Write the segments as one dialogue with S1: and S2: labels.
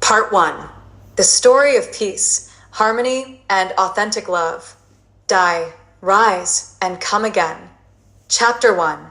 S1: Part 1. The story of peace, harmony, and authentic love. Die, rise, and come again. Chapter 1.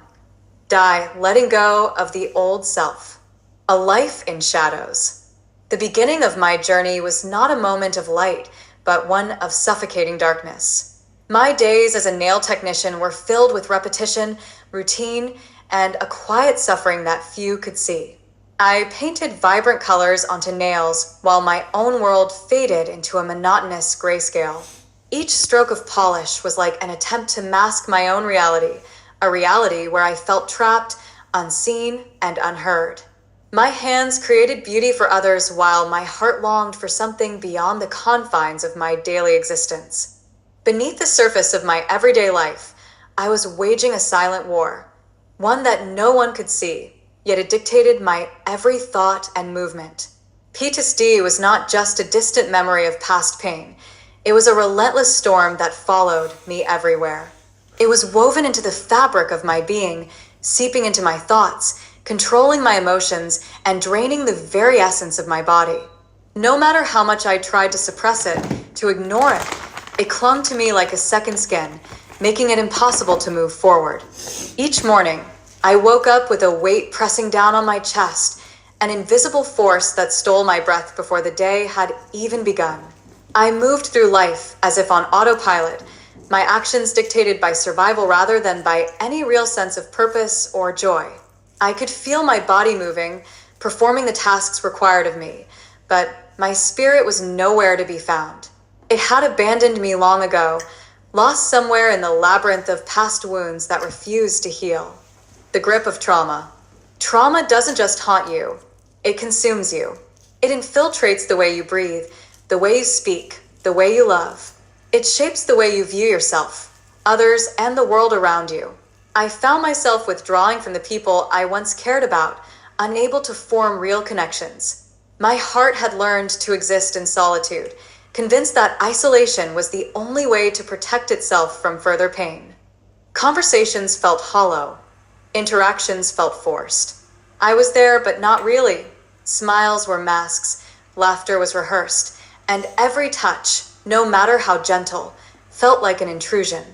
S1: Die, letting go of the old self. A life in shadows. The beginning of my journey was not a moment of light, but one of suffocating darkness. My days as a nail technician were filled with repetition, routine, and a quiet suffering that few could see. I painted vibrant colors onto nails while my own world faded into a monotonous grayscale. Each stroke of polish was like an attempt to mask my own reality, a reality where I felt trapped, unseen, and unheard. My hands created beauty for others while my heart longed for something beyond the confines of my daily existence. Beneath the surface of my everyday life, I was waging a silent war, one that no one could see, yet it dictated my every thought and movement. PTSD was not just a distant memory of past pain. It was a relentless storm that followed me everywhere. It was woven into the fabric of my being, seeping into my thoughts, controlling my emotions, and draining the very essence of my body. No matter how much I tried to suppress it, to ignore it, it clung to me like a second skin, making it impossible to move forward. Each morning, I woke up with a weight pressing down on my chest, an invisible force that stole my breath before the day had even begun. I moved through life as if on autopilot, my actions dictated by survival rather than by any real sense of purpose or joy. I could feel my body moving, performing the tasks required of me, but my spirit was nowhere to be found. It had abandoned me long ago, lost somewhere in the labyrinth of past wounds that refused to heal. The grip of trauma. Trauma doesn't just haunt you, it consumes you. It infiltrates the way you breathe, the way you speak, the way you love. It shapes the way you view yourself, others, and the world around you. I found myself withdrawing from the people I once cared about, unable to form real connections. My heart had learned to exist in solitude, convinced that isolation was the only way to protect itself from further pain. Conversations felt hollow. Interactions felt forced. I was there, but not really. Smiles were masks, laughter was rehearsed, and every touch, no matter how gentle, felt like an intrusion.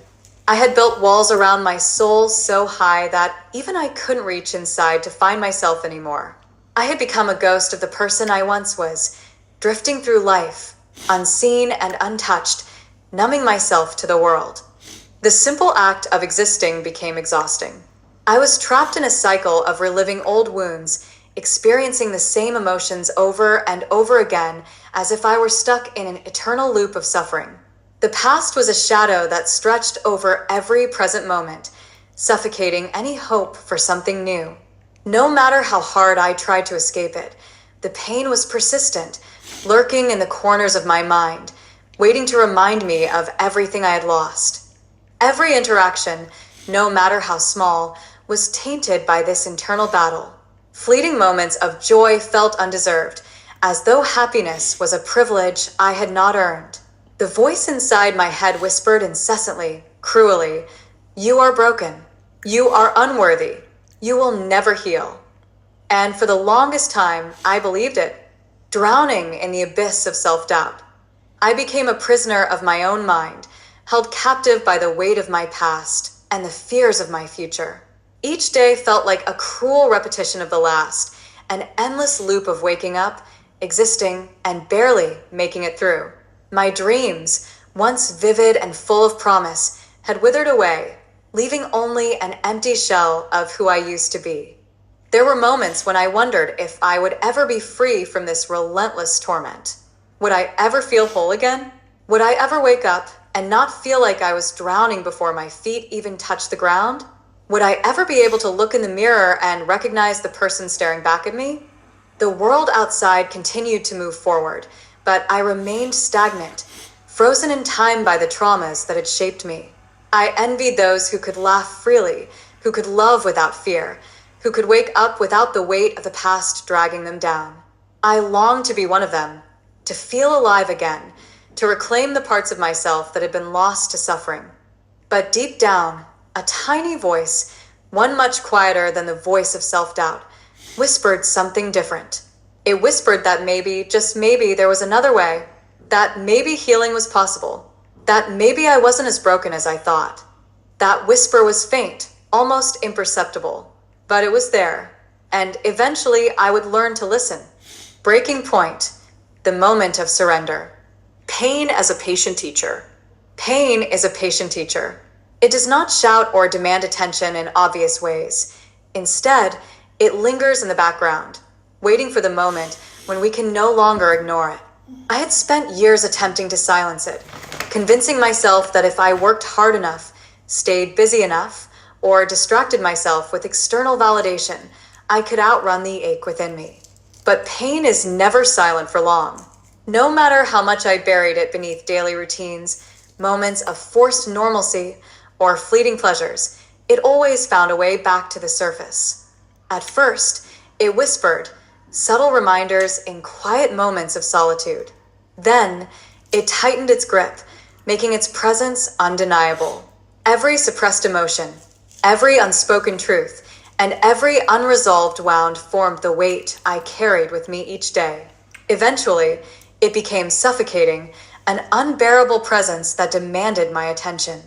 S1: I had built walls around my soul so high that even I couldn't reach inside to find myself anymore. I had become a ghost of the person I once was, drifting through life, unseen and untouched, numbing myself to the world. The simple act of existing became exhausting. I was trapped in a cycle of reliving old wounds, experiencing the same emotions over and over again as if I were stuck in an eternal loop of suffering. The past was a shadow that stretched over every present moment, suffocating any hope for something new. No matter how hard I tried to escape it, the pain was persistent, lurking in the corners of my mind, waiting to remind me of everything I had lost. Every interaction, no matter how small, was tainted by this internal battle. Fleeting moments of joy felt undeserved, as though happiness was a privilege I had not earned. The voice inside my head whispered incessantly, cruelly, "You are broken. You are unworthy. You will never heal." And for the longest time, I believed it, drowning in the abyss of self-doubt. I became a prisoner of my own mind, held captive by the weight of my past and the fears of my future. Each day felt like a cruel repetition of the last, an endless loop of waking up, existing, and barely making it through. My dreams, once vivid and full of promise, had withered away, leaving only an empty shell of who I used to be. There were moments when I wondered if I would ever be free from this relentless torment. Would I ever feel whole again? Would I ever wake up and not feel like I was drowning before my feet even touched the ground? Would I ever be able to look in the mirror and recognize the person staring back at me? The world outside continued to move forward, but I remained stagnant, frozen in time by the traumas that had shaped me. I envied those who could laugh freely, who could love without fear, who could wake up without the weight of the past dragging them down. I longed to be one of them, to feel alive again, to reclaim the parts of myself that had been lost to suffering. But deep down, a tiny voice, one much quieter than the voice of self-doubt, whispered something different. It whispered that maybe, just maybe, there was another way, that maybe healing was possible, that maybe I wasn't as broken as I thought. That whisper was faint, almost imperceptible, but it was there, and eventually I would learn to listen. Breaking point, the moment of surrender. Pain as a patient teacher. Pain is a patient teacher. It does not shout or demand attention in obvious ways. Instead, it lingers in the background, waiting for the moment when we can no longer ignore it. I had spent years attempting to silence it, convincing myself that if I worked hard enough, stayed busy enough, or distracted myself with external validation, I could outrun the ache within me. But pain is never silent for long. No matter how much I buried it beneath daily routines, moments of forced normalcy, or fleeting pleasures, it always found a way back to the surface. At first, it whispered, subtle reminders in quiet moments of solitude. Then, it tightened its grip, making its presence undeniable. Every suppressed emotion, every unspoken truth, and every unresolved wound formed the weight I carried with me each day. Eventually, it became suffocating, an unbearable presence that demanded my attention.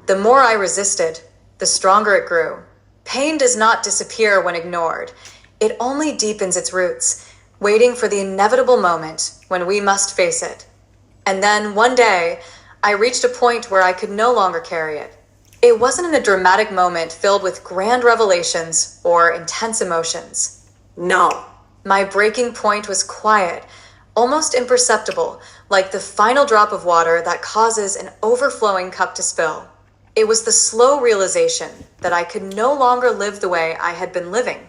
S1: The more I resisted, the stronger it grew. Pain does not disappear when ignored. It only deepens its roots, waiting for the inevitable moment when we must face it. And then, one day, I reached a point where I could no longer carry it. It wasn't in a dramatic moment filled with grand revelations or intense emotions. No. My breaking point was quiet, almost imperceptible, like the final drop of water that causes an overflowing cup to spill. It was the slow realization that I could no longer live the way I had been living.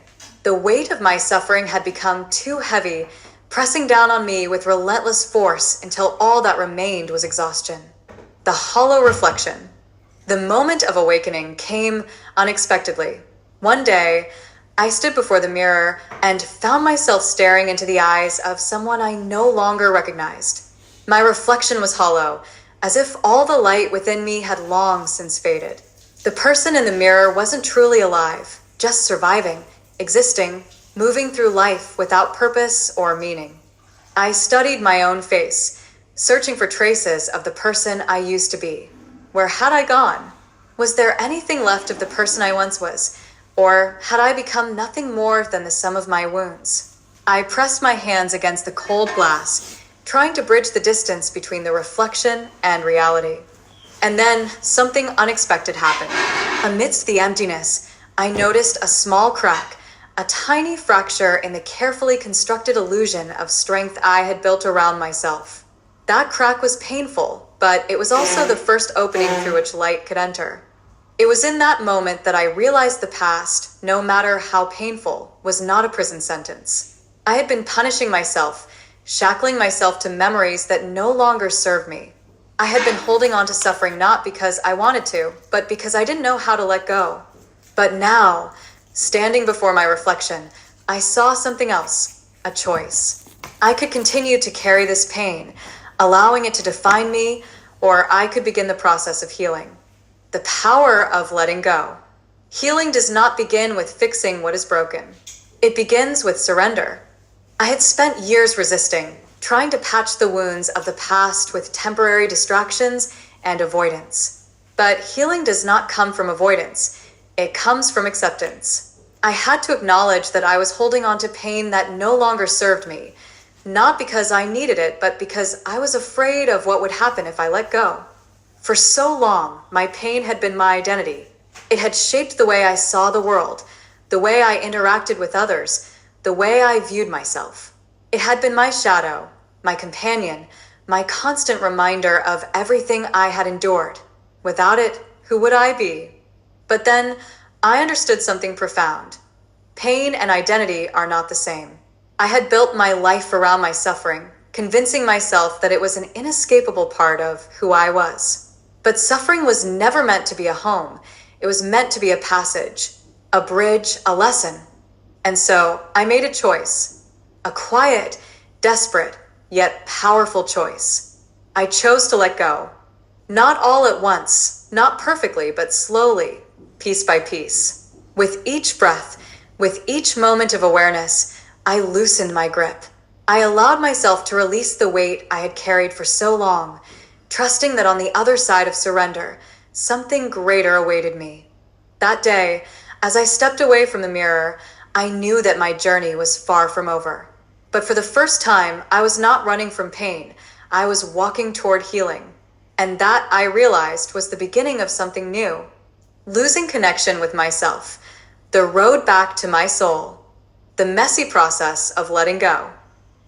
S1: The weight of my suffering had become too heavy, pressing down on me with relentless force until all that remained was exhaustion. The hollow reflection. The moment of awakening came unexpectedly. One day, I stood before the mirror and found myself staring into the eyes of someone I no longer recognized. My reflection was hollow, as if all the light within me had long since faded. The person in the mirror wasn't truly alive, just surviving, existing, moving through life without purpose or meaning. I studied my own face, searching for traces of the person I used to be. Where had I gone? Was there anything left of the person I once was? Or had I become nothing more than the sum of my wounds? I pressed my hands against the cold glass, trying to bridge the distance between the reflection and reality. And then something unexpected happened. Amidst the emptiness, I noticed a small crack, a tiny fracture in the carefully constructed illusion of strength I had built around myself. That crack was painful, but it was also the first opening through which light could enter. It was in that moment that I realized the past, no matter how painful, was not a prison sentence. I had been punishing myself, shackling myself to memories that no longer served me. I had been holding on to suffering not because I wanted to, but because I didn't know how to let go. But now, standing before my reflection, I saw something else, a choice. I could continue to carry this pain, allowing it to define me, or I could begin the process of healing. The power of letting go. Healing does not begin with fixing what is broken. It begins with surrender. I had spent years resisting, trying to patch the wounds of the past with temporary distractions and avoidance. But healing does not come from avoidance. It comes from acceptance. I had to acknowledge that I was holding on to pain that no longer served me, not because I needed it, but because I was afraid of what would happen if I let go. For so long, my pain had been my identity. It had shaped the way I saw the world, the way I interacted with others, the way I viewed myself. It had been my shadow, my companion, my constant reminder of everything I had endured. Without it, who would I be? But then, I understood something profound. Pain and identity are not the same. I had built my life around my suffering, convincing myself that it was an inescapable part of who I was. But suffering was never meant to be a home. It was meant to be a passage, a bridge, a lesson. And so I made a choice, a quiet, desperate, yet powerful choice. I chose to let go. Not all at once, not perfectly, but slowly, piece by piece. With each breath, with each moment of awareness, I loosened my grip. I allowed myself to release the weight I had carried for so long, trusting that on the other side of surrender, something greater awaited me. That day, as I stepped away from the mirror, I knew that my journey was far from over. But for the first time, I was not running from pain. I was walking toward healing. And that, I realized, was the beginning of something new. Losing connection with myself. The road back to my soul. The messy process of letting go.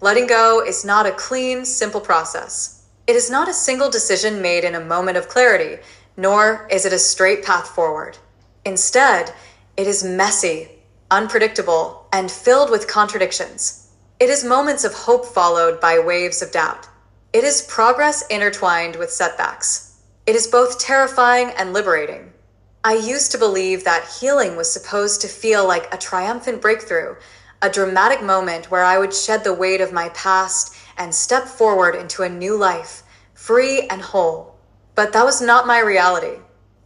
S1: Letting go is not a clean, simple process. It is not a single decision made in a moment of clarity, nor is it a straight path forward. Instead, it is messy, unpredictable, and filled with contradictions. It is moments of hope followed by waves of doubt. It is progress intertwined with setbacks. It is both terrifying and liberating. I used to believe that healing was supposed to feel like a triumphant breakthrough, a dramatic moment where I would shed the weight of my past and step forward into a new life, free and whole. But that was not my reality.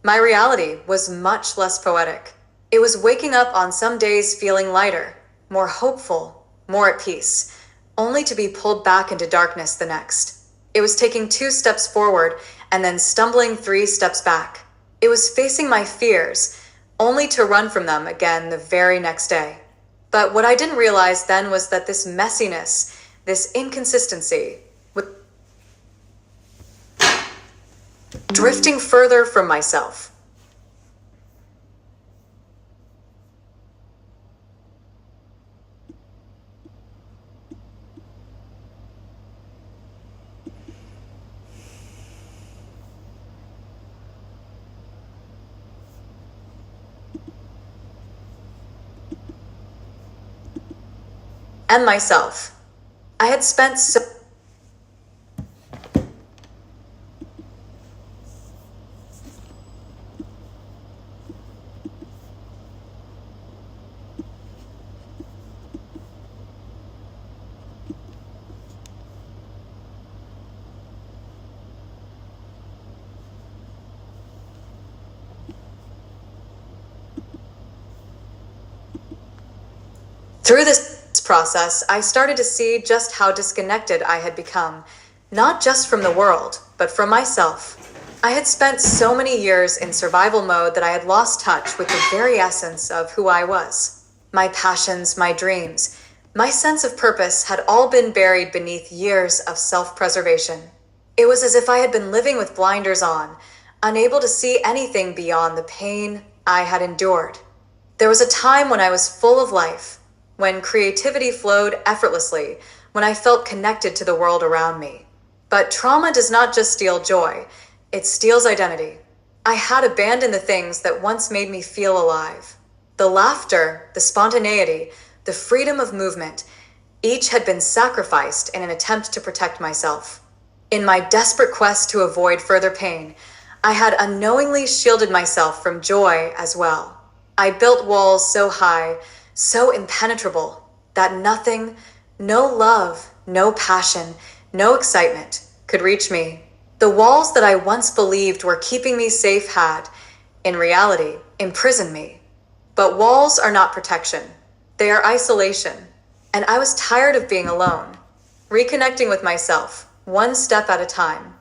S1: My reality was much less poetic. It was waking up on some days feeling lighter, more hopeful, more at peace, only to be pulled back into darkness the next. It was taking 2 steps forward and then stumbling 3 steps back. It was facing my fears, only to run from them again the very next day. But what I didn't realize then was that this messiness, this inconsistency, was drifting further from myself. And myself. I had spent so Through this process, I started to see just how disconnected I had become, not just from the world, but from myself. I had spent so many years in survival mode that I had lost touch with the very essence of who I was. My passions, my dreams, my sense of purpose had all been buried beneath years of self-preservation. It was as if I had been living with blinders on, unable to see anything beyond the pain I had endured. There was a time when I was full of life, when creativity flowed effortlessly, when I felt connected to the world around me. But trauma does not just steal joy, it steals identity. I had abandoned the things that once made me feel alive. The laughter, the spontaneity, the freedom of movement, each had been sacrificed in an attempt to protect myself. In my desperate quest to avoid further pain, I had unknowingly shielded myself from joy as well. I built walls so high, so impenetrable, that nothing, no love, no passion, no excitement could reach me. The walls that I once believed were keeping me safe had, in reality, imprisoned me. But walls are not protection. They are isolation. And I was tired of being alone, reconnecting with myself, one step at a time.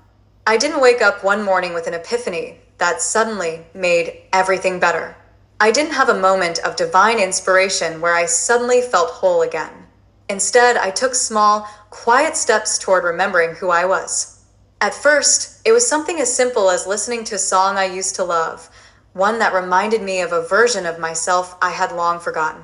S1: I didn't wake up one morning with an epiphany that suddenly made everything better. I didn't have a moment of divine inspiration where I suddenly felt whole again. Instead, I took small, quiet steps toward remembering who I was. At first, it was something as simple as listening to a song I used to love, one that reminded me of a version of myself I had long forgotten.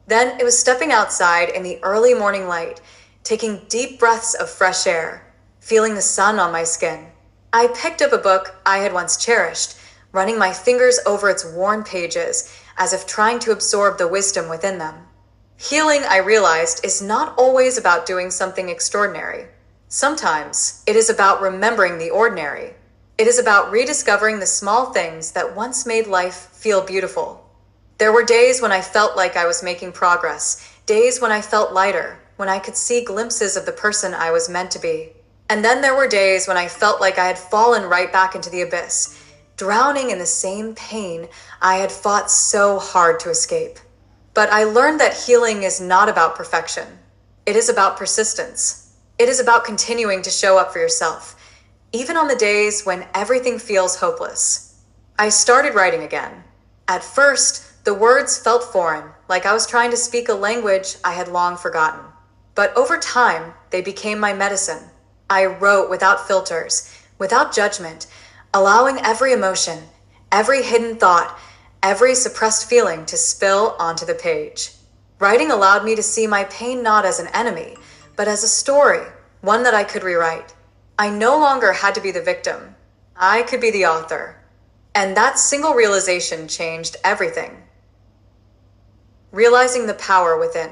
S1: Then it was stepping outside in the early morning light, taking deep breaths of fresh air, feeling the sun on my skin. I picked up a book I had once cherished, running my fingers over its worn pages as if trying to absorb the wisdom within them. Healing, I realized, is not always about doing something extraordinary. Sometimes it is about remembering the ordinary. It is about rediscovering the small things that once made life feel beautiful. There were days when I felt like I was making progress, days when I felt lighter, when I could see glimpses of the person I was meant to be. And then there were days when I felt like I had fallen right back into the abyss, drowning in the same pain I had fought so hard to escape. But I learned that healing is not about perfection. It is about persistence. It is about continuing to show up for yourself, even on the days when everything feels hopeless. I started writing again. At first, the words felt foreign, like I was trying to speak a language I had long forgotten. But over time, they became my medicine. I wrote without filters, without judgment, allowing every emotion, every hidden thought, every suppressed feeling to spill onto the page. Writing allowed me to see my pain not as an enemy, but as a story, one that I could rewrite. I no longer had to be the victim. I could be the author. And that single realization changed everything. Realizing the power within.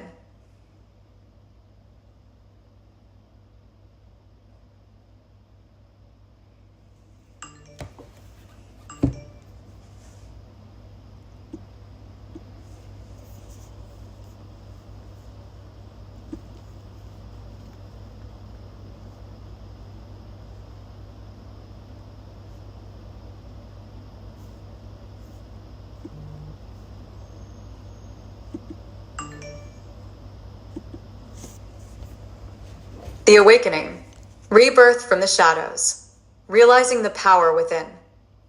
S1: The awakening. Rebirth from the shadows. Realizing the power within.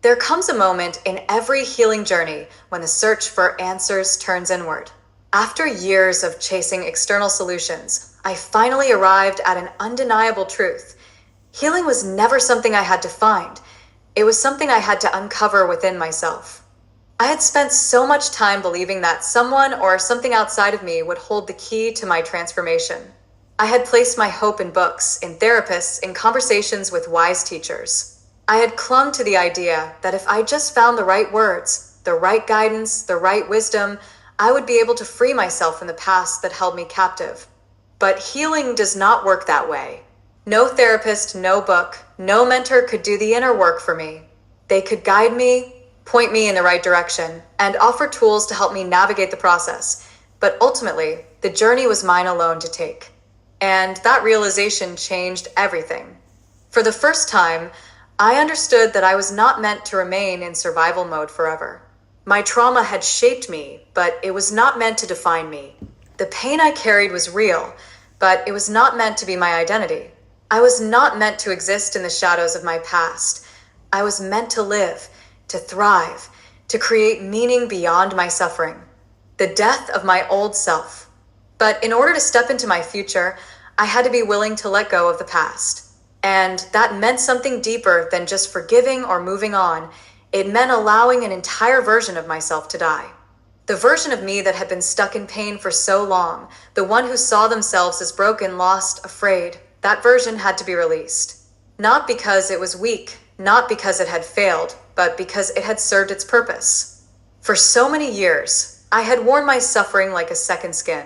S1: There comes a moment in every healing journey when the search for answers turns inward. After years of chasing external solutions, I finally arrived at an undeniable truth. Healing was never something I had to find. It was something I had to uncover within myself. I had spent so much time believing that someone or something outside of me would hold the key to my transformation. I had placed my hope in books, in therapists, in conversations with wise teachers. I had clung to the idea that if I just found the right words, the right guidance, the right wisdom, I would be able to free myself from the past that held me captive. But healing does not work that way. No therapist, no book, no mentor could do the inner work for me. They could guide me, point me in the right direction, and offer tools to help me navigate the process. But ultimately, the journey was mine alone to take. And that realization changed everything. For the first time, I understood that I was not meant to remain in survival mode forever. My trauma had shaped me, but it was not meant to define me. The pain I carried was real, but it was not meant to be my identity. I was not meant to exist in the shadows of my past. I was meant to live, to thrive, to create meaning beyond my suffering. The death of my old self. But in order to step into my future, I had to be willing to let go of the past. And that meant something deeper than just forgiving or moving on. It meant allowing an entire version of myself to die. The version of me that had been stuck in pain for so long, the one who saw themselves as broken, lost, afraid, that version had to be released. Not because it was weak, not because it had failed, but because it had served its purpose. For so many years, I had worn my suffering like a second skin.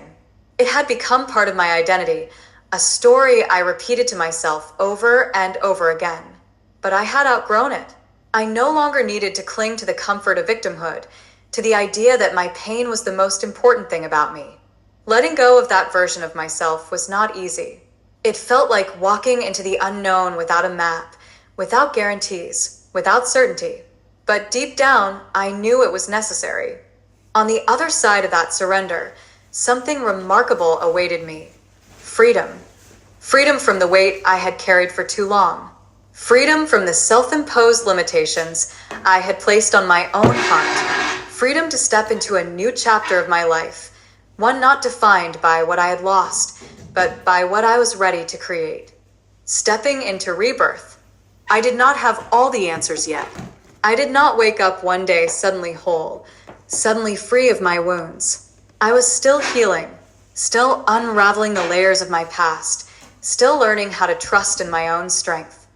S1: It had become part of my identity, a story I repeated to myself over and over again. But I had outgrown it. I no longer needed to cling to the comfort of victimhood, to the idea that my pain was the most important thing about me. Letting go of that version of myself was not easy. It felt like walking into the unknown without a map, without guarantees, without certainty. But deep down, I knew it was necessary. On the other side of that surrender, something remarkable awaited me. Freedom. Freedom from the weight I had carried for too long. Freedom from the self-imposed limitations I had placed on my own heart. Freedom to step into a new chapter of my life, one not defined by what I had lost, but by what I was ready to create. Stepping into rebirth. I did not have all the answers yet. I did not wake up one day suddenly whole, suddenly free of my wounds. I was still healing, still unraveling the layers of my past, still learning how to trust in my own strength.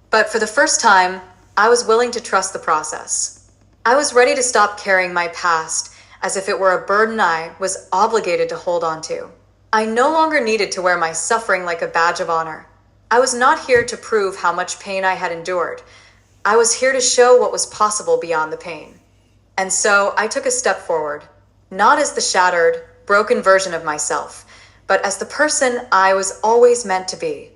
S1: But for the first time, I was willing to trust the process. I was ready to stop carrying my past as if it were a burden I was obligated to hold on to. I no longer needed to wear my suffering like a badge of honor. I was not here to prove how much pain I had endured. I was here to show what was possible beyond the pain. And so I took a step forward. Not as the shattered, broken version of myself, but as the person I was always meant to be.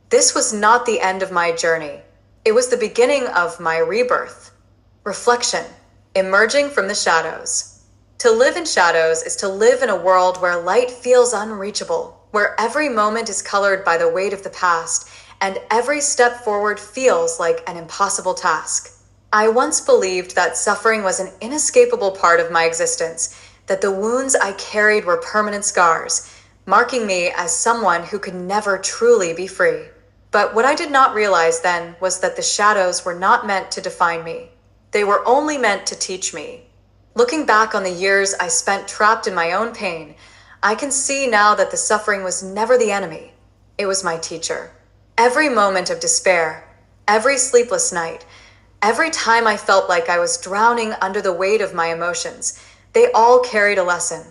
S1: This was not the end of my journey. It was the beginning of my rebirth. Reflection. Emerging from the shadows. To live in shadows is to live in a world where light feels unreachable. where every moment is colored by the weight of the past, and every step forward feels like an impossible task. I once believed that suffering was an inescapable part of my existence, that the wounds I carried were permanent scars, marking me as someone who could never truly be free. But what I did not realize then was that the shadows were not meant to define me. They were only meant to teach me. Looking back on the years I spent trapped in my own pain, I can see now that the suffering was never the enemy. It was my teacher. Every moment of despair, every sleepless night, every time I felt like I was drowning under the weight of my emotions, they all carried a lesson.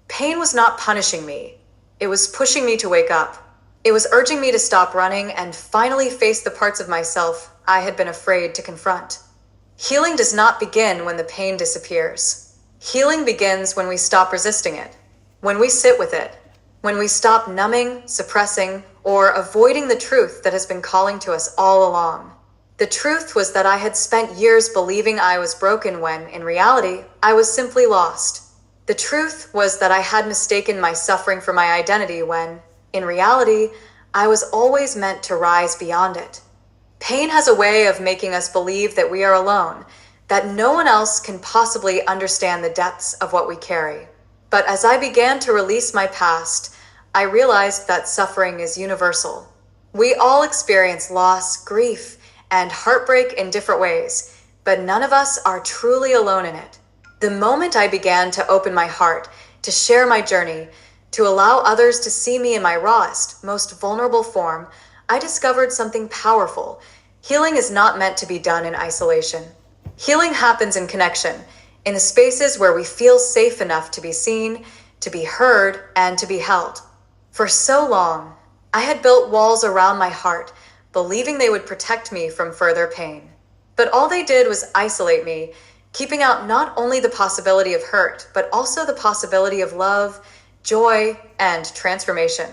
S1: Pain was not punishing me. It was pushing me to wake up. It was urging me to stop running and finally face the parts of myself I had been afraid to confront. Healing does not begin when the pain disappears. Healing begins when we stop resisting it, when we sit with it, when we stop numbing, suppressing, or avoiding the truth that has been calling to us all along. The truth was that I had spent years believing I was broken when, in reality, I was simply lost. The truth was that I had mistaken my suffering for my identity when, in reality, I was always meant to rise beyond it. Pain has a way of making us believe that we are alone, that no one else can possibly understand the depths of what we carry. But as I began to release my past, I realized that suffering is universal. We all experience loss, grief, and heartbreak in different ways, but none of us are truly alone in it. The moment I began to open my heart, to share my journey, to allow others to see me in my rawest, most vulnerable form, I discovered something powerful. Healing is not meant to be done in isolation. Healing happens in connection, in the spaces where we feel safe enough to be seen, to be heard, and to be held. For so long, I had built walls around my heart, believing they would protect me from further pain. But all they did was isolate me, keeping out not only the possibility of hurt, but also the possibility of love, joy, and transformation.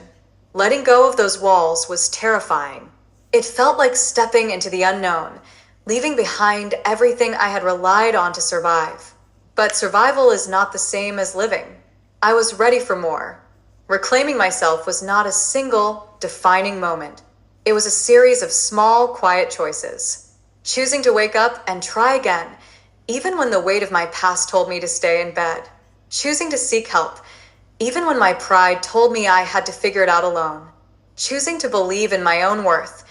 S1: Letting go of those walls was terrifying. It felt like stepping into the unknown, leaving behind everything I had relied on to survive. But survival is not the same as living. I was ready for more. Reclaiming myself was not a single, defining moment. It was a series of small, quiet choices. Choosing to wake up and try again, even when the weight of my past told me to stay in bed. Choosing to seek help, even when my pride told me I had to figure it out alone. Choosing to believe in my own worth,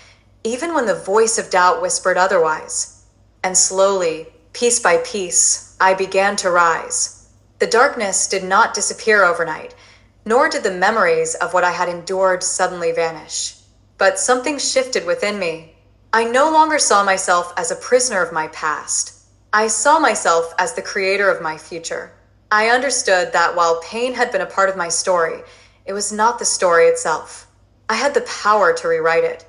S1: even when the voice of doubt whispered otherwise. And slowly, piece by piece, I began to rise. The darkness did not disappear overnight, nor did the memories of what I had endured suddenly vanish. But something shifted within me. I no longer saw myself as a prisoner of my past. I saw myself as the creator of my future. I understood that while pain had been a part of my story, it was not the story itself. I had the power to rewrite it.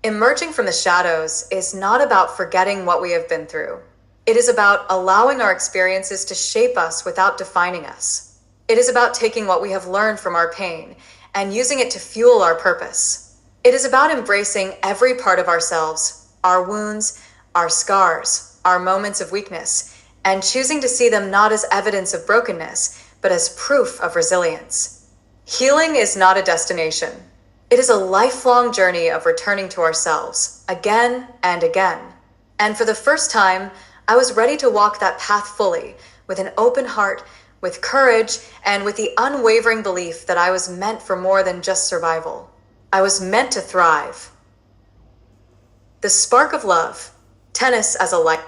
S1: Emerging from the shadows is not about forgetting what we have been through. It is about allowing our experiences to shape us without defining us. It is about taking what we have learned from our pain and using it to fuel our purpose. It is about embracing every part of ourselves, our wounds, our scars, our moments of weakness, and choosing to see them not as evidence of brokenness, but as proof of resilience. Healing is not a destination. It is a lifelong journey of returning to ourselves, again and again. And for the first time, I was ready to walk that path fully, with an open heart, with courage, and with the unwavering belief that I was meant for more than just survival. I was meant to thrive. The spark of love, tennis as a light.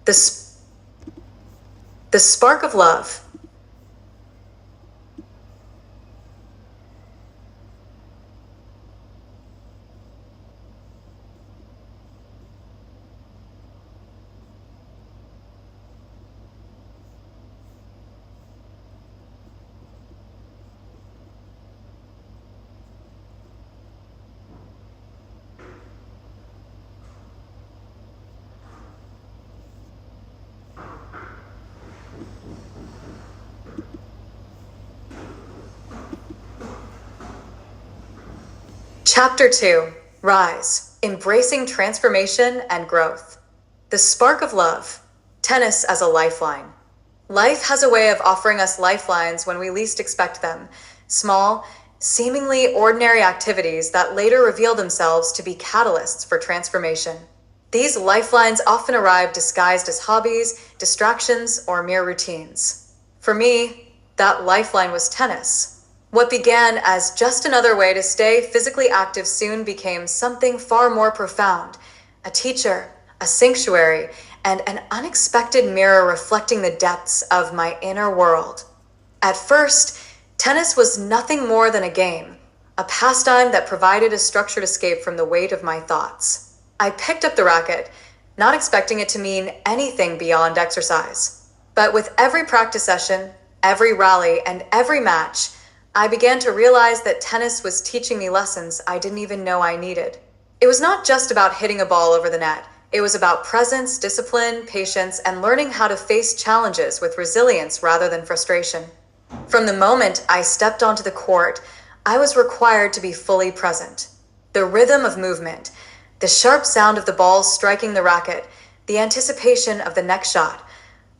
S1: The spark of love. Chapter 2. Rise. Embracing transformation and growth. The spark of love. Tennis as a lifeline. Life has a way of offering us lifelines when we least expect them. Small, seemingly ordinary activities that later reveal themselves to be catalysts for transformation. These lifelines often arrive disguised as hobbies, distractions, or mere routines. For me, that lifeline was tennis. What began as just another way to stay physically active soon became something far more profound: a teacher, a sanctuary, and an unexpected mirror reflecting the depths of my inner world. At first, tennis was nothing more than a game, a pastime that provided a structured escape from the weight of my thoughts. I picked up the racket, not expecting it to mean anything beyond exercise. But with every practice session, every rally, and every match, I began to realize that tennis was teaching me lessons I didn't even know I needed. It was not just about hitting a ball over the net. It was about presence, discipline, patience, and learning how to face challenges with resilience rather than frustration. From the moment I stepped onto the court, I was required to be fully present. The rhythm of movement, the sharp sound of the ball striking the racket, the anticipation of the next shot,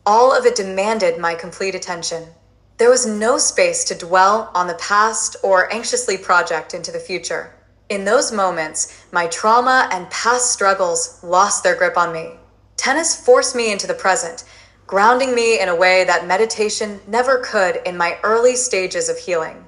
S1: all of it demanded my complete attention. There was no space to dwell on the past or anxiously project into the future. In those moments, my trauma and past struggles lost their grip on me. Tennis forced me into the present, grounding me in a way that meditation never could in my early stages of healing.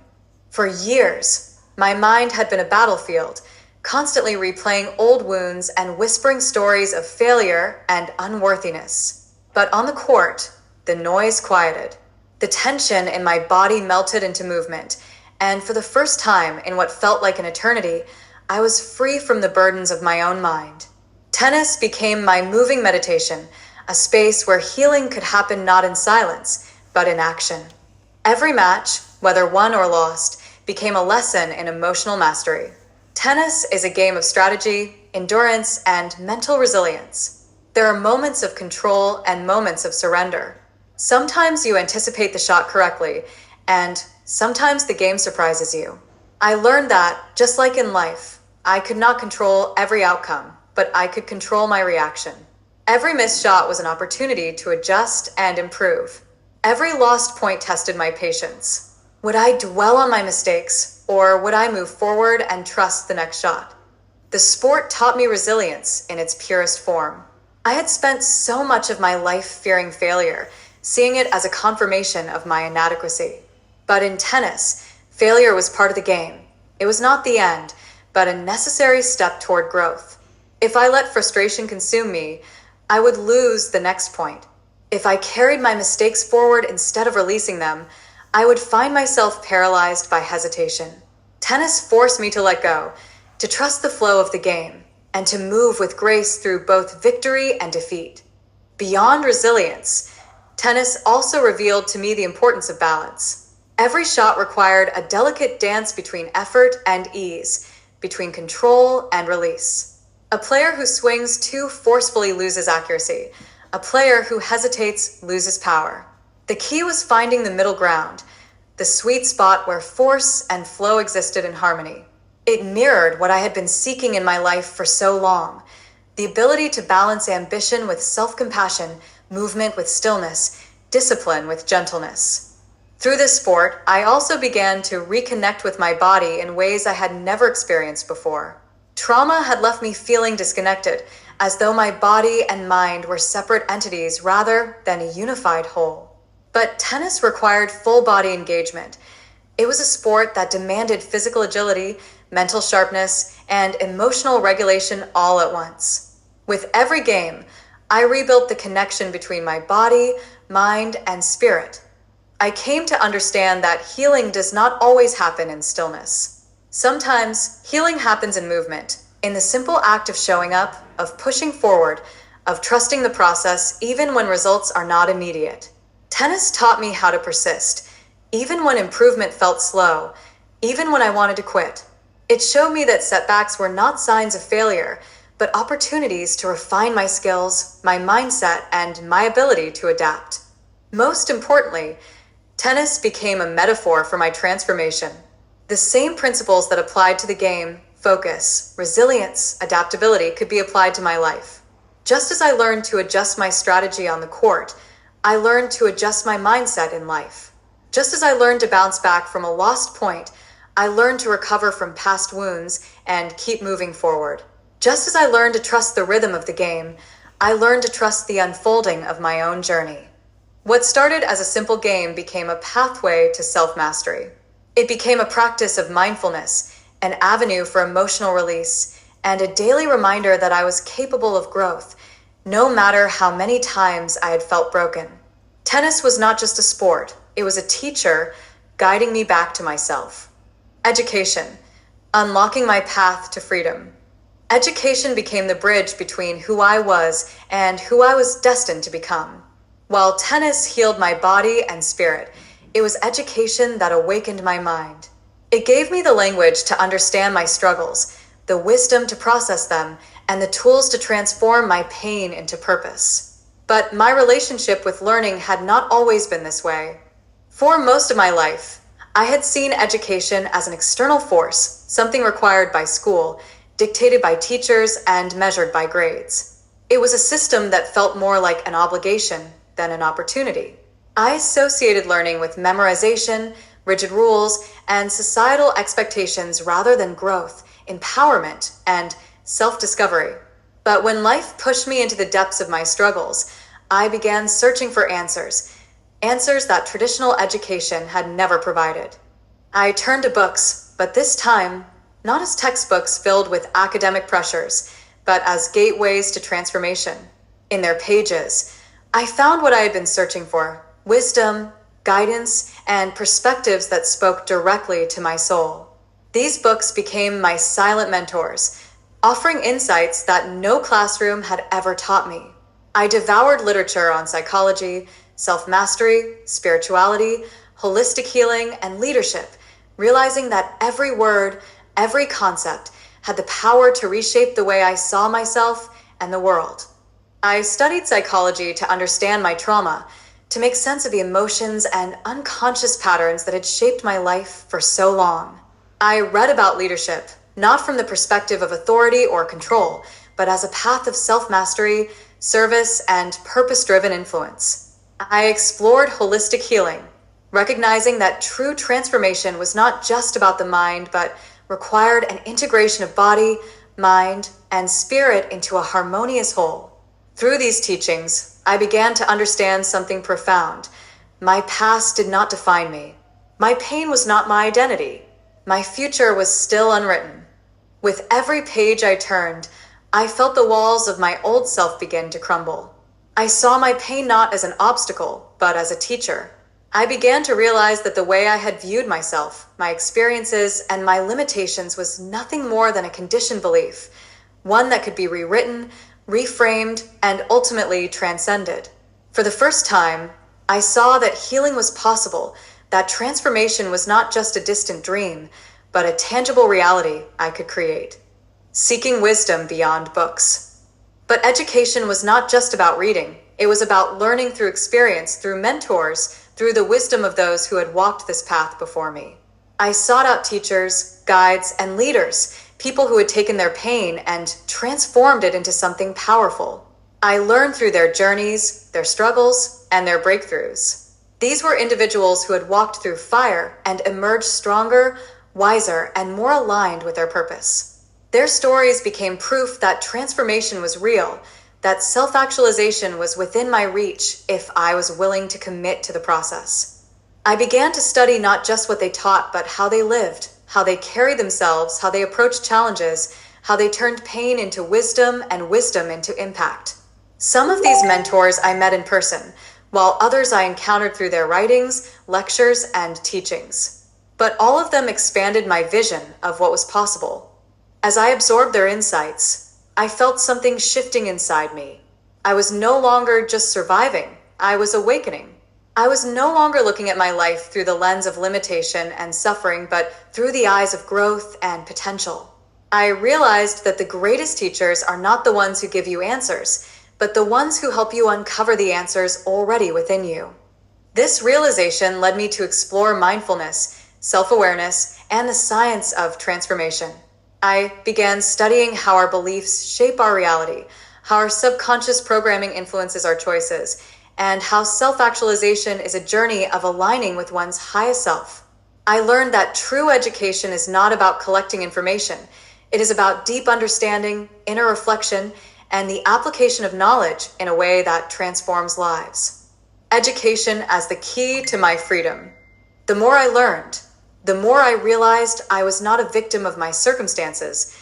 S1: For years, my mind had been a battlefield, constantly replaying old wounds and whispering stories of failure and unworthiness. But on the court, the noise quieted. The tension in my body melted into movement, and for the first time in what felt like an eternity, I was free from the burdens of my own mind. Tennis became my moving meditation, a space where healing could happen not in silence, but in action. Every match, whether won or lost, became a lesson in emotional mastery. Tennis is a game of strategy, endurance, and mental resilience. There are moments of control and moments of surrender. Sometimes you anticipate the shot correctly, and sometimes the game surprises you. I learned that, just like in life, I could not control every outcome, but I could control my reaction. Every missed shot was an opportunity to adjust and improve. Every lost point tested my patience. Would I dwell on my mistakes, or would I move forward and trust the next shot? The sport taught me resilience in its purest form. I had spent so much of my life fearing failure, seeing it as a confirmation of my inadequacy. But in tennis, failure was part of the game. It was not the end, but a necessary step toward growth. If I let frustration consume me, I would lose the next point. If I carried my mistakes forward instead of releasing them, I would find myself paralyzed by hesitation. Tennis forced me to let go, to trust the flow of the game, and to move with grace through both victory and defeat. Beyond resilience, tennis also revealed to me the importance of balance. Every shot required a delicate dance between effort and ease, between control and release. A player who swings too forcefully loses accuracy. A player who hesitates loses power. The key was finding the middle ground, the sweet spot where force and flow existed in harmony. It mirrored what I had been seeking in my life for so long: the ability to balance ambition with self-compassion, movement with stillness, discipline with gentleness. Through this sport, I also began to reconnect with my body in ways I had never experienced before. Trauma had left me feeling disconnected, as though my body and mind were separate entities rather than a unified whole. But tennis required full body engagement. It was a sport that demanded physical agility, mental sharpness, and emotional regulation all at once. With every game, I rebuilt the connection between my body, mind, and spirit. I came to understand that healing does not always happen in stillness. Sometimes healing happens in movement, in the simple act of showing up, of pushing forward, of trusting the process even when results are not immediate. Tennis taught me how to persist, even when improvement felt slow, even when I wanted to quit. It showed me that setbacks were not signs of failure, but opportunities to refine my skills, my mindset, and my ability to adapt. Most importantly, tennis became a metaphor for my transformation. The same principles that applied to the game, focus, resilience, adaptability, could be applied to my life. Just as I learned to adjust my strategy on the court, I learned to adjust my mindset in life. Just as I learned to bounce back from a lost point, I learned to recover from past wounds and keep moving forward. Just as I learned to trust the rhythm of the game, I learned to trust the unfolding of my own journey. What started as a simple game became a pathway to self-mastery. It became a practice of mindfulness, an avenue for emotional release, and a daily reminder that I was capable of growth, no matter how many times I had felt broken. Tennis was not just a sport, it was a teacher guiding me back to myself. Education, unlocking my path to freedom. Education became the bridge between who I was and who I was destined to become. While tennis healed my body and spirit, it was education that awakened my mind. It gave me the language to understand my struggles, the wisdom to process them, and the tools to transform my pain into purpose. But my relationship with learning had not always been this way. For most of my life, I had seen education as an external force, something required by school, dictated by teachers, and measured by grades. It was a system that felt more like an obligation than an opportunity. I associated learning with memorization, rigid rules, and societal expectations rather than growth, empowerment, and self-discovery. But when life pushed me into the depths of my struggles, I began searching for answers that traditional education had never provided. I turned to books, but this time, not as textbooks filled with academic pressures, but as gateways to transformation. In their pages, I found what I had been searching for: wisdom, guidance, and perspectives that spoke directly to my soul. These books became my silent mentors, offering insights that no classroom had ever taught me. I devoured literature on psychology, self-mastery, spirituality, holistic healing, and leadership, realizing that every word, every concept had the power to reshape the way I saw myself and the world. I studied psychology to understand my trauma, to make sense of the emotions and unconscious patterns that had shaped my life for so long. I read about leadership, not from the perspective of authority or control, but as a path of self-mastery, service, and purpose-driven influence. I explored holistic healing, recognizing that true transformation was not just about the mind, but required an integration of body, mind, and spirit into a harmonious whole. Through these teachings, I began to understand something profound. My past did not define me. My pain was not my identity. My future was still unwritten. With every page I turned, I felt the walls of my old self begin to crumble. I saw my pain not as an obstacle, but as a teacher. I began to realize that the way I had viewed myself, my experiences, and my limitations was nothing more than a conditioned belief, one that could be rewritten, reframed, and ultimately transcended. For the first time, I saw that healing was possible, that transformation was not just a distant dream, but a tangible reality I could create. Seeking wisdom beyond books. But education was not just about reading. It was about learning through experience, through mentors, through the wisdom of those who had walked this path before me. I sought out teachers, guides, and leaders, people who had taken their pain and transformed it into something powerful. I learned through their journeys, their struggles, and their breakthroughs. These were individuals who had walked through fire and emerged stronger, wiser, and more aligned with their purpose. Their stories became proof that transformation was real, that self-actualization was within my reach if I was willing to commit to the process. I began to study not just what they taught, but how they lived, how they carried themselves, how they approached challenges, how they turned pain into wisdom and wisdom into impact. Some of these mentors I met in person, while others I encountered through their writings, lectures, and teachings. But all of them expanded my vision of what was possible. As I absorbed their insights, I felt something shifting inside me. I was no longer just surviving, I was awakening. I was no longer looking at my life through the lens of limitation and suffering, but through the eyes of growth and potential. I realized that the greatest teachers are not the ones who give you answers, but the ones who help you uncover the answers already within you. This realization led me to explore mindfulness, self-awareness, and the science of transformation. I began studying how our beliefs shape our reality, how our subconscious programming influences our choices, and how self-actualization is a journey of aligning with one's highest self. I learned that true education is not about collecting information. It is about deep understanding, inner reflection, and the application of knowledge in a way that transforms lives. Education as the key to my freedom. The more I learned, the more I realized I was not a victim of my circumstances.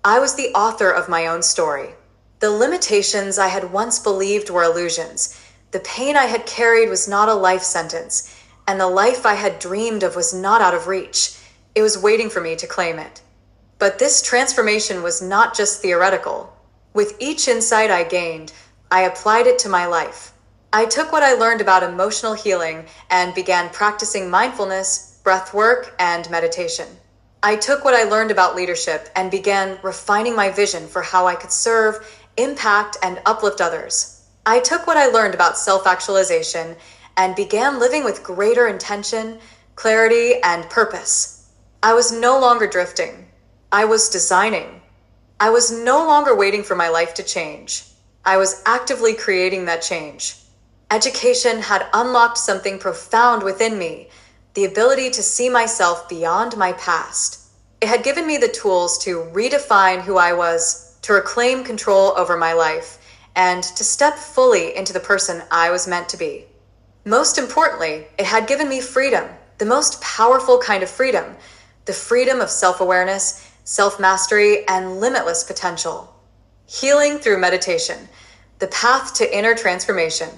S1: I was the author of my own story. The limitations I had once believed were illusions. The pain I had carried was not a life sentence, and the life I had dreamed of was not out of reach. It was waiting for me to claim it. But this transformation was not just theoretical. With each insight I gained, I applied it to my life. I took what I learned about emotional healing and began practicing mindfulness, breath work, and meditation. I took what I learned about leadership and began refining my vision for how I could serve, impact, and uplift others. I took what I learned about self-actualization and began living with greater intention, clarity, and purpose. I was no longer drifting. I was designing. I was no longer waiting for my life to change. I was actively creating that change. Education had unlocked something profound within me, the ability to see myself beyond my past. It had given me the tools to redefine who I was, to reclaim control over my life, and to step fully into the person I was meant to be. Most importantly, it had given me freedom, the most powerful kind of freedom, the freedom of self-awareness, self-mastery, and limitless potential. Healing through meditation, the path to inner transformation.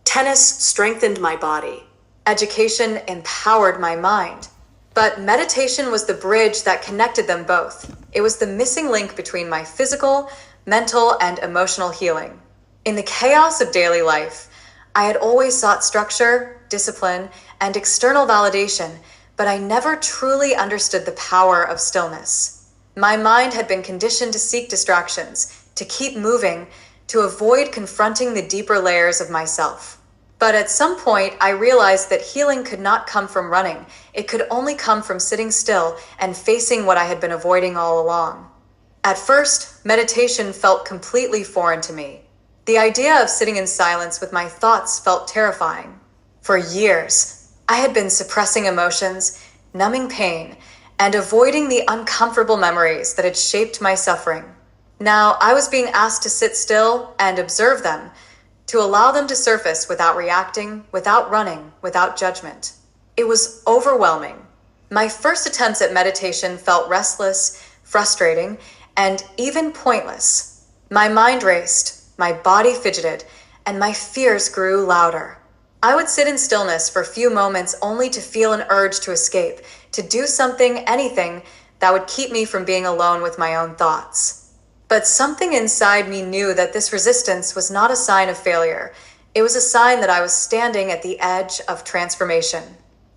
S1: Tennis strengthened my body. Education empowered my mind. But meditation was the bridge that connected them both. It was the missing link between my physical, mental, and emotional healing. In the chaos of daily life, I had always sought structure, discipline, and external validation, but I never truly understood the power of stillness. My mind had been conditioned to seek distractions, to keep moving, to avoid confronting the deeper layers of myself. But at some point, I realized that healing could not come from running. It could only come from sitting still and facing what I had been avoiding all along. At first, meditation felt completely foreign to me. The idea of sitting in silence with my thoughts felt terrifying. For years, I had been suppressing emotions, numbing pain, and avoiding the uncomfortable memories that had shaped my suffering. Now, I was being asked to sit still and observe them, to allow them to surface without reacting, without running, without judgment. It was overwhelming. My first attempts at meditation felt restless, frustrating, and even pointless. My mind raced, my body fidgeted, and my fears grew louder. I would sit in stillness for a few moments only to feel an urge to escape, to do something, anything, that would keep me from being alone with my own thoughts. But something inside me knew that this resistance was not a sign of failure. It was a sign that I was standing at the edge of transformation.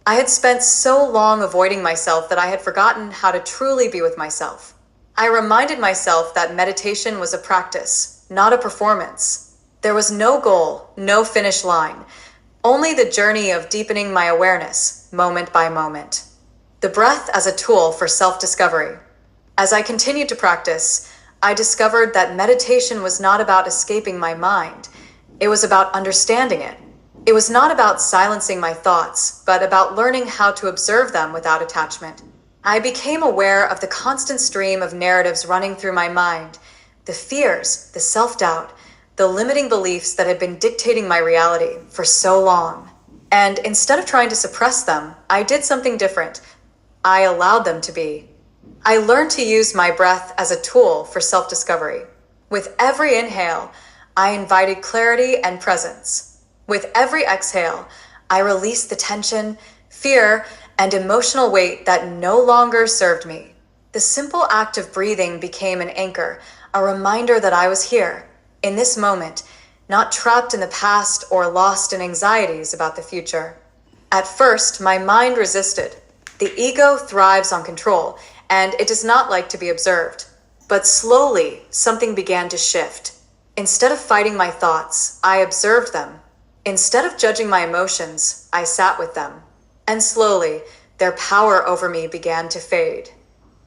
S1: I had spent so long avoiding myself that I had forgotten how to truly be with myself. I reminded myself that meditation was a practice, not a performance. There was no goal, no finish line, only the journey of deepening my awareness, moment by moment. The breath as a tool for self-discovery. As I continued to practice, I discovered that meditation was not about escaping my mind. It was about understanding it. It was not about silencing my thoughts, but about learning how to observe them without attachment. I became aware of the constant stream of narratives running through my mind, the fears, the self-doubt, the limiting beliefs that had been dictating my reality for so long. And instead of trying to suppress them, I did something different. I allowed them to be. I learned to use my breath as a tool for self-discovery. With every inhale, I invited clarity and presence. With every exhale, I released the tension, fear, and emotional weight that no longer served me. The simple act of breathing became an anchor, a reminder that I was here, in this moment, not trapped in the past or lost in anxieties about the future. At first, my mind resisted. The ego thrives on control, and it does not like to be observed. But slowly, something began to shift. Instead of fighting my thoughts, I observed them. Instead of judging my emotions, I sat with them. And slowly, their power over me began to fade.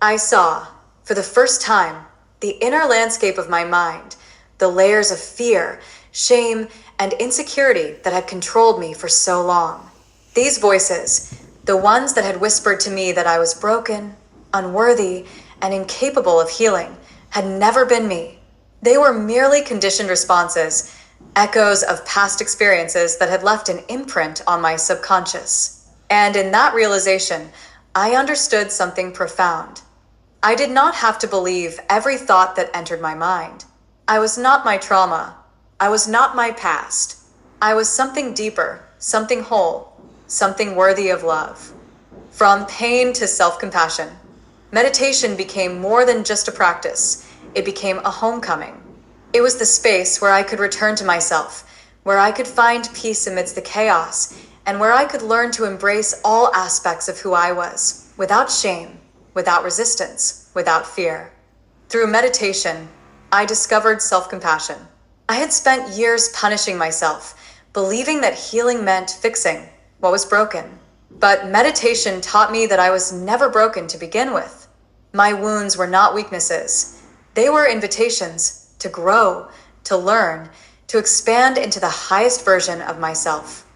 S1: I saw, for the first time, the inner landscape of my mind, the layers of fear, shame, and insecurity that had controlled me for so long. These voices, the ones that had whispered to me that I was broken, unworthy, and incapable of healing, had never been me. They were merely conditioned responses, echoes of past experiences that had left an imprint on my subconscious. And in that realization, I understood something profound. I did not have to believe every thought that entered my mind. I was not my trauma. I was not my past. I was something deeper, something whole, something worthy of love. From pain to self-compassion, meditation became more than just a practice. It became a homecoming. It was the space where I could return to myself, where I could find peace amidst the chaos, and where I could learn to embrace all aspects of who I was, without shame, without resistance, without fear. Through meditation, I discovered self-compassion. I had spent years punishing myself, believing that healing meant fixing what was broken. But meditation taught me that I was never broken to begin with. My wounds were not weaknesses. They were invitations to grow, to learn, to expand into the highest version of myself.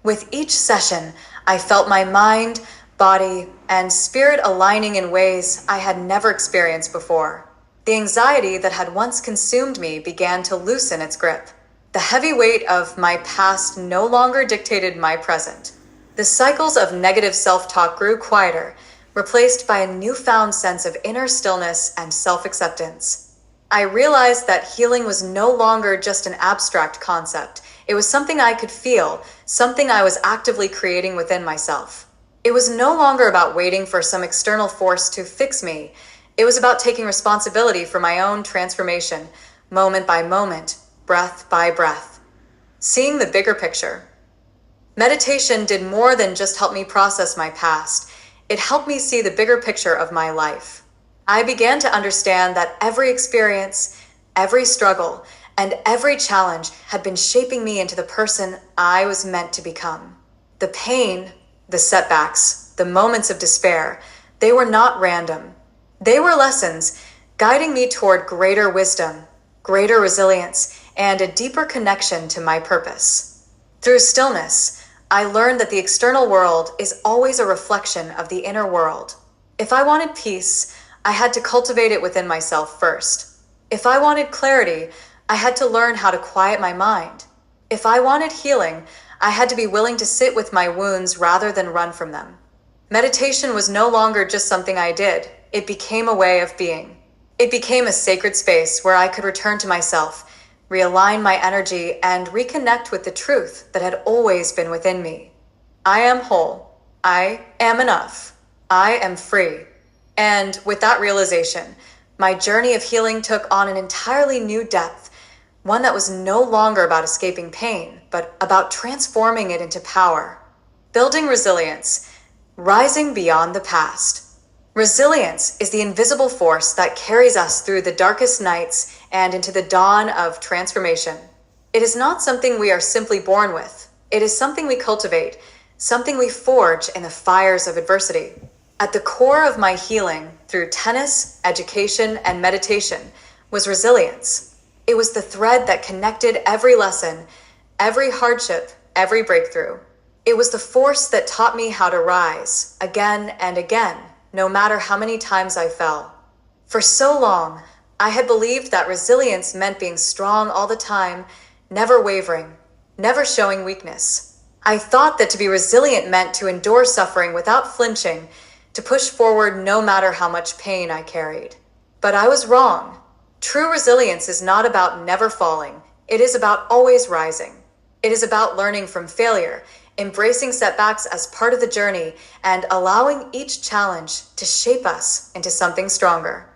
S1: With each session, I felt my mind, body, and spirit aligning in ways I had never experienced before. The anxiety that had once consumed me began to loosen its grip. The heavy weight of my past no longer dictated my present. The cycles of negative self-talk grew quieter, replaced by a newfound sense of inner stillness and self-acceptance. I realized that healing was no longer just an abstract concept. It was something I could feel, something I was actively creating within myself. It was no longer about waiting for some external force to fix me. It was about taking responsibility for my own transformation, moment by moment, breath by breath. Seeing the bigger picture. Meditation did more than just help me process my past. It helped me see the bigger picture of my life. I began to understand that every experience, every struggle, and every challenge had been shaping me into the person I was meant to become. The pain, the setbacks, the moments of despair, they were not random. They were lessons guiding me toward greater wisdom, greater resilience, and a deeper connection to my purpose. Through stillness, I learned that the external world is always a reflection of the inner world. If I wanted peace, I had to cultivate it within myself first. If I wanted clarity, I had to learn how to quiet my mind. If I wanted healing, I had to be willing to sit with my wounds rather than run from them. Meditation was no longer just something I did. It became a way of being. It became a sacred space where I could return to myself, realign my energy, and reconnect with the truth that had always been within me. I am whole. I am enough. I am free. And with that realization, my journey of healing took on an entirely new depth, one that was no longer about escaping pain, but about transforming it into power. Building resilience, rising beyond the past. Resilience is the invisible force that carries us through the darkest nights and into the dawn of transformation. It is not something we are simply born with. It is something we cultivate, something we forge in the fires of adversity. At the core of my healing, through tennis, education, and meditation, was resilience. It was the thread that connected every lesson, every hardship, every breakthrough. It was the force that taught me how to rise, again and again, no matter how many times I fell. For so long, I had believed that resilience meant being strong all the time, never wavering, never showing weakness. I thought that to be resilient meant to endure suffering without flinching, to push forward no matter how much pain I carried. But I was wrong. True resilience is not about never falling. It is about always rising. It is about learning from failure, embracing setbacks as part of the journey, and allowing each challenge to shape us into something stronger.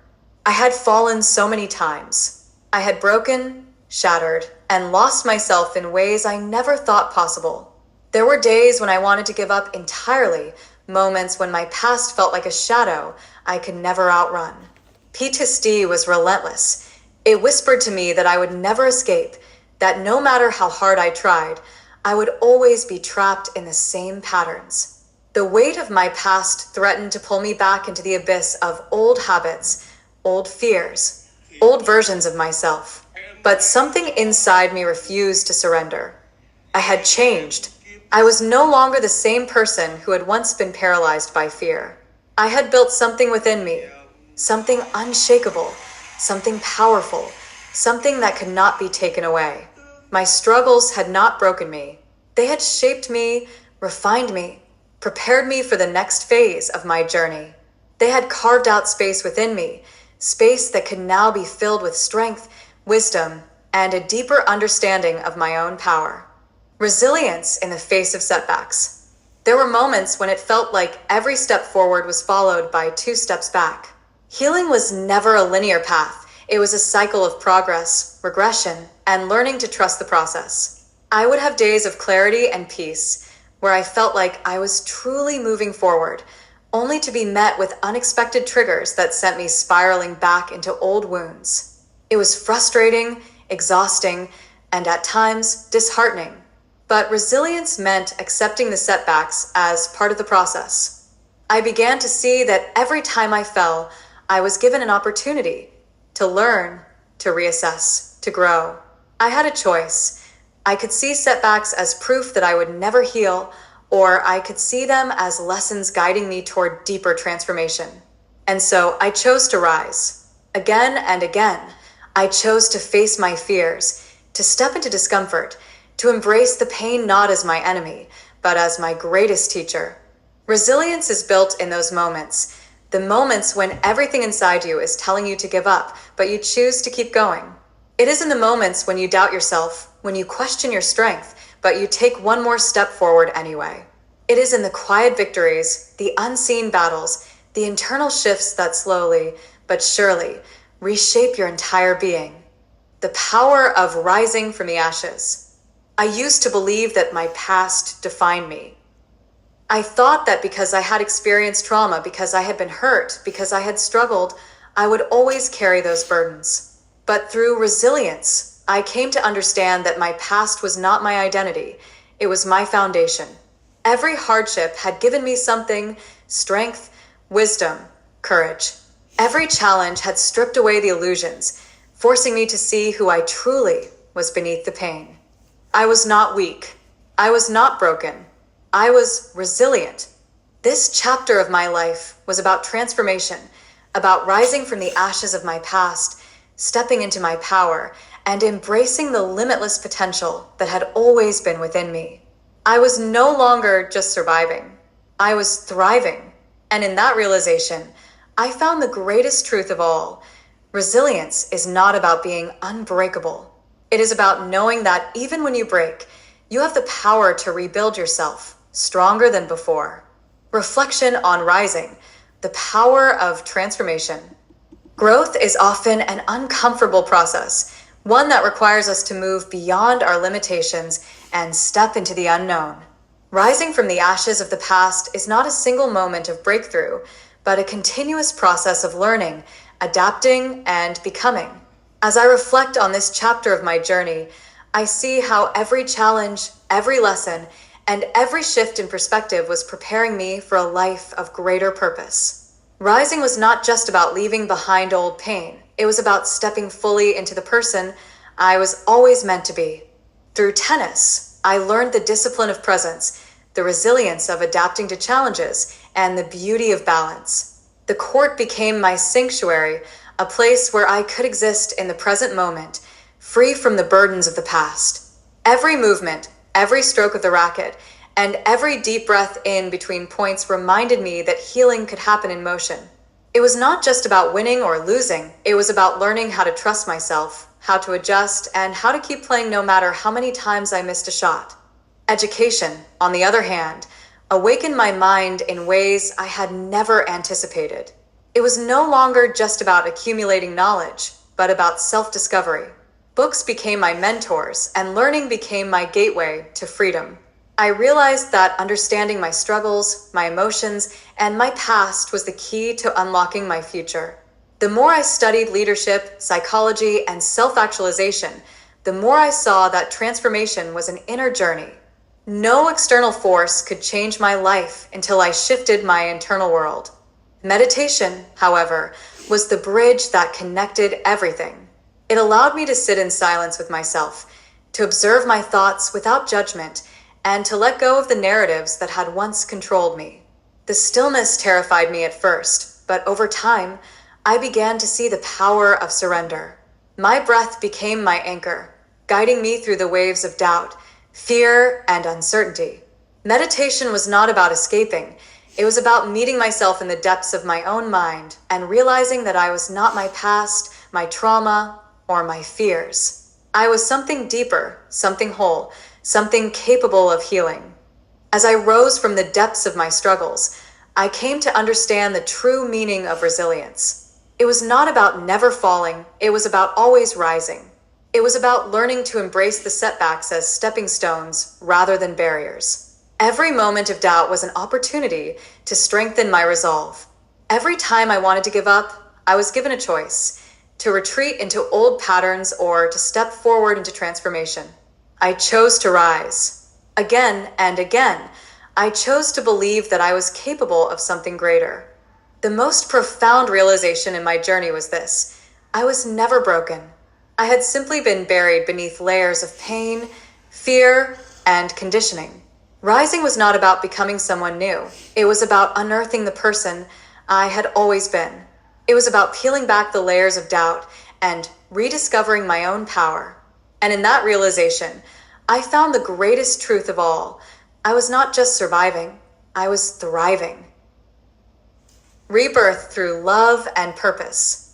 S1: I had fallen so many times. I had broken, shattered, and lost myself in ways I never thought possible. There were days when I wanted to give up entirely, moments when my past felt like a shadow I could never outrun. PTSD was relentless. It whispered to me that I would never escape, that no matter how hard I tried, I would always be trapped in the same patterns. The weight of my past threatened to pull me back into the abyss of old habits, old fears, old versions of myself. But something inside me refused to surrender. I had changed. I was no longer the same person who had once been paralyzed by fear. I had built something within me, something unshakable, something powerful, something that could not be taken away. My struggles had not broken me. They had shaped me, refined me, prepared me for the next phase of my journey. They had carved out space within me, space that could now be filled with strength, wisdom, and a deeper understanding of my own power. Resilience in the face of setbacks. There were moments when it felt like every step forward was followed by 2 steps back. Healing was never a linear path. It was a cycle of progress, regression, and learning to trust the process. I would have days of clarity and peace, where I felt like I was truly moving forward, only to be met with unexpected triggers that sent me spiraling back into old wounds. It was frustrating, exhausting, and at times disheartening. But resilience meant accepting the setbacks as part of the process. I began to see that every time I fell, I was given an opportunity to learn, to reassess, to grow. I had a choice. I could see setbacks as proof that I would never heal, or I could see them as lessons guiding me toward deeper transformation. And so I chose to rise. Again and again, I chose to face my fears, to step into discomfort, to embrace the pain not as my enemy, but as my greatest teacher. Resilience is built in those moments, the moments when everything inside you is telling you to give up, but you choose to keep going. It is in the moments when you doubt yourself, when you question your strength, but you take one more step forward anyway. It is in the quiet victories, the unseen battles, the internal shifts that slowly, but surely, reshape your entire being. The power of rising from the ashes. I used to believe that my past defined me. I thought that because I had experienced trauma, because I had been hurt, because I had struggled, I would always carry those burdens. But through resilience, I came to understand that my past was not my identity. It was my foundation. Every hardship had given me something: strength, wisdom, courage. Every challenge had stripped away the illusions, forcing me to see who I truly was beneath the pain. I was not weak. I was not broken. I was resilient. This chapter of my life was about transformation, about rising from the ashes of my past, stepping into my power, and embracing the limitless potential that had always been within me. I was no longer just surviving. I was thriving. And in that realization, I found the greatest truth of all. Resilience is not about being unbreakable. It is about knowing that even when you break, you have the power to rebuild yourself, stronger than before. Reflection on rising, the power of transformation. Growth is often an uncomfortable process, one that requires us to move beyond our limitations and step into the unknown. Rising from the ashes of the past is not a single moment of breakthrough, but a continuous process of learning, adapting, and becoming. As I reflect on this chapter of my journey, I see how every challenge, every lesson, and every shift in perspective was preparing me for a life of greater purpose. Rising was not just about leaving behind old pain. It was about stepping fully into the person I was always meant to be. Through tennis, I learned the discipline of presence, the resilience of adapting to challenges, and the beauty of balance. The court became my sanctuary, a place where I could exist in the present moment, free from the burdens of the past. Every movement, every stroke of the racket, and every deep breath in between points reminded me that healing could happen in motion. It was not just about winning or losing. It was about learning how to trust myself, how to adjust, and how to keep playing no matter how many times I missed a shot. Education, on the other hand, awakened my mind in ways I had never anticipated. It was no longer just about accumulating knowledge, but about self-discovery. Books became my mentors, and learning became my gateway to freedom. I realized that understanding my struggles, my emotions, and my past was the key to unlocking my future. The more I studied leadership, psychology, and self-actualization, the more I saw that transformation was an inner journey. No external force could change my life until I shifted my internal world. Meditation, however, was the bridge that connected everything. It allowed me to sit in silence with myself, to observe my thoughts without judgment, and to let go of the narratives that had once controlled me. The stillness terrified me at first, but over time, I began to see the power of surrender. My breath became my anchor, guiding me through the waves of doubt, fear, and uncertainty. Meditation was not about escaping. It was about meeting myself in the depths of my own mind and realizing that I was not my past, my trauma, or my fears. I was something deeper, something whole, something capable of healing. As I rose from the depths of my struggles, I came to understand the true meaning of resilience. It was not about never falling, it was about always rising. It was about learning to embrace the setbacks as stepping stones rather than barriers. Every moment of doubt was an opportunity to strengthen my resolve. Every time I wanted to give up, I was given a choice: to retreat into old patterns or to step forward into transformation. I chose to rise. Again and again, I chose to believe that I was capable of something greater. The most profound realization in my journey was this: I was never broken. I had simply been buried beneath layers of pain, fear, and conditioning. Rising was not about becoming someone new. It was about unearthing the person I had always been. It was about peeling back the layers of doubt and rediscovering my own power. And in that realization, I found the greatest truth of all. I was not just surviving, I was thriving. Rebirth through love and purpose.